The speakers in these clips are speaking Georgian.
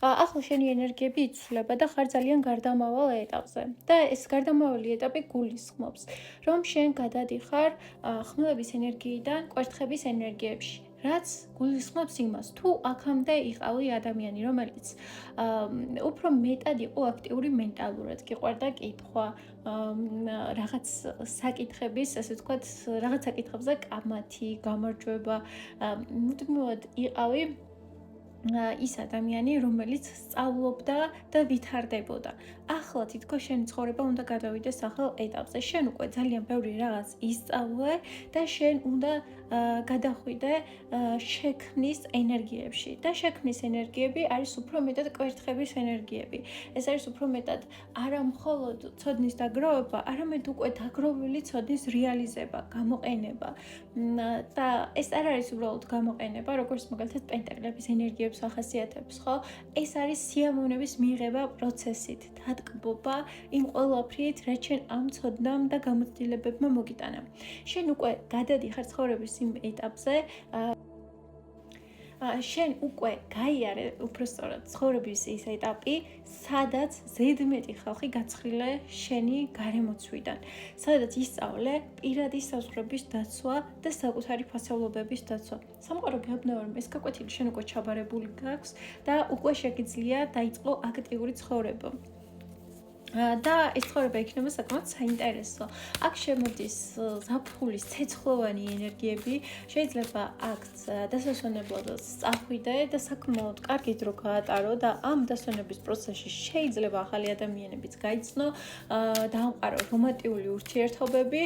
ახლა შენი ენერგიები იცვლება და ხარ ძალიან გარდამავალ ეტაპზე. და ეს გარდამავალი ეტაპი გულისხმობს, რომ შენ გადადიხარ ხმელების ენერგიიდან კვერთხების ენერგიებში. რაც გულისხმობს იმას, თუ აქამდე იყავი ადამიანი, რომელიც უფრო მეტად იყო აქტიური მენტალურად, გიყვარდა კითხვა, რაღაც საკითხების, ასე ვთქვათ, რაღაც საკითხებზე კამათი, გამარჯვება, მუდმივად იყავი ის ადამიანი, რომელიც სწავლობდა და ვითარდებოდა. ახლა თითქოს შენი ცხოვრება უნდა გადავიდეს ახალ ეტაპზე. შენ უკვე ძალიან ბევრი რაღაც ისწავლე და შენ უნდა გადახვიდე შექმნის ენერგიებში. და შექმნის ენერგიები არის უფრო მეტად კვერთხების ენერგიები. ეს არის უფრო მეტად არა მხოლოდ ცოდნის დაგროვება, არამედ უკვე დაგროვილი ცოდნის რეალიზება, გამოყენება. და ეს არ არის უბრალოდ გამოყენება, როგორც მაგალითად პენტაკლების ენერგიებს ახასიათებს, ხო? ეს არის სიამოვნების მიღება პროცესით, დატკბობა იმ ყველაფრით, რაც შენ ამ ცოდნამ და გამოცდილებებმა მოგიტანა. შენ უკვე გადადიხარ ცხოვრების იმ ეტაპზე, შენ უკვე გაიარე უბრალოდ ცხოვრების ის ეტაპი, სადაც ზედმეტი ხალხი გაცხრილე შენი გარემოცვიდან, სადაც ისწავლე პირადი საზღვრების დაცვა და საკუთარი ფასეულობების დაცვა. სამყარო გეუბნება, რომ ეს გაკვეთილი შენ უკვე ჩაბარებული გაქვს და უკვე შეგიძლია დაიწყო აქტიური ცხოვრება. და ეს ცხოვრება იქნება საკმაოდ საინტერესო. აქ შემოდის ზაფხულის ცეცხლოვანი ენერგიები, შეიძლება აქ დასასვენებლად წახვიდე და საკმაოდ კარგი დრო გაატარო და ამ დასვენების პროცესში შეიძლება ახალი ადამიანებიც გაიცნო, დაამყარო რომანტიკული ურთიერთობები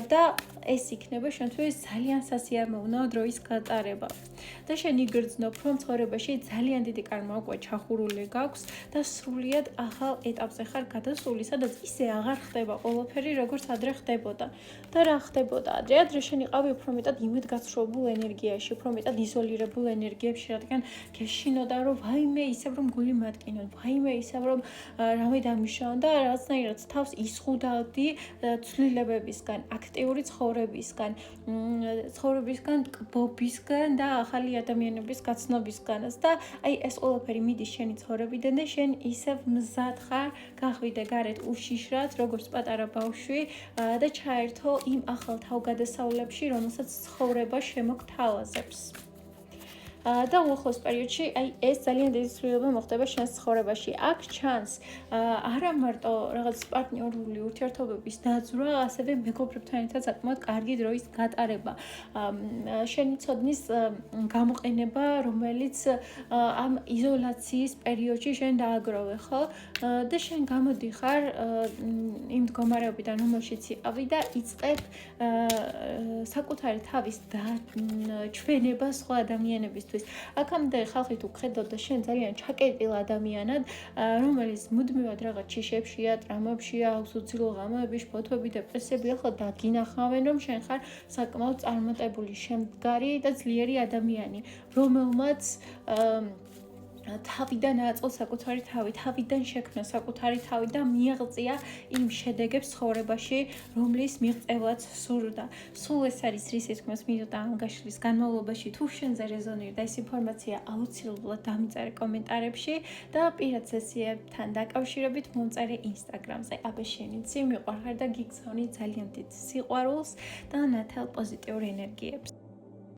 და ეს იქნება შენთვის ძალიან სასიამოვნო დროის გატარება. და შენ იგრძნობ, რომ ცხოვრებაში ძალიან დიდი კარმა უკვე ჩახურული გაქვს და სრულიად ახალ ეტაპზე ხარ გადასული, სადაც ისე აღარ ხდება ყველაფერი, როგორც ადრე ხდებოდა. და რა ხდებოდა ადრე? ადრე შენ იყავი უფრო მეტად იმედგაცრუებულ ენერგიაში, უფრო მეტად იზოლირებულ ენერგიებში, რადგან გეშინოდა, რომ ვაიმე ისევ რომ გული მატკინონ, ვაიმე ისევ რომ რამე დამიშაონ და რაღაცნაირად თავს იზღუდავდი ცვლილებებისგან, აქტიური ცხოვრებისგან, კბობისგან და ახალი ადამიანების გაცნობისგანაც და აი ეს ყველაფერი მიდის შენი ცხოვრებიდან და შენ ისევ მზად ხარ გახვიდე გარეთ უშიშრად, როგორც პატარა ბავშვი და ჩაერთო იმ ახალ თავგადასავლებში, რომელსაც ცხოვრება შემოგთავაზებს. და უახლოს პერიოდში აი ეს ძალიან დიდი ცვლილება მოხდება შენს ცხოვრებაში. აქ ჩანს არა მარტო რაღაც პარტნიორული ურთიერთობების დაძვრა, ასევე მეგობრებთან ერთად საკმაოდ კარგი დროის გატარება. შენი ცოდნის გამოყენება, რომელიც ამ იზოლაციის პერიოდში შენ დააგროვე, ხო? და შენ გამოდიხარ იმ მდგომარეობიდან, რომელშიც იყავი და იწყებ საკუთარი თავის დაჩვენება სხვა ადამიანებისთვის. აქამდე ხალხი თუ გხედავდა შენ ძალიან ჩაკეტილ ადამიანად, რომელიც მუდმივად რაღაც ჩიშებშია, ტრამვებშია, აქვს უცილო ღამეები, შფოთვები, დეპრესიები, ახლა დაგინახავენ, რომ შენ ხარ საკმაოდ წარმატებული, შემდგარი და ძლიერი ადამიანი, რომელმაც თავიდან აწყო საკუთარი თავი, თავიდან შექმნა საკუთარი თავი და მიაღწია იმ შედეგებს ცხოვრებაში, რომლის მიღწევაც სურდა. სულ ეს არის რის თქმას მინუტა ამ გაშლის განმავლობაში. თუ შენზე რეზონირდა ეს ინფორმაცია, აუცილებლად დამიწერე კომენტარებში და პირად სესიებთან დაკავშირებით მომწერე Instagram-ზე. აბა შენიცი მიყვარხარ და გიგზავნი ძალიან დიდ სიყვარულს და ნათელ პოზიტიურ ენერგიებს.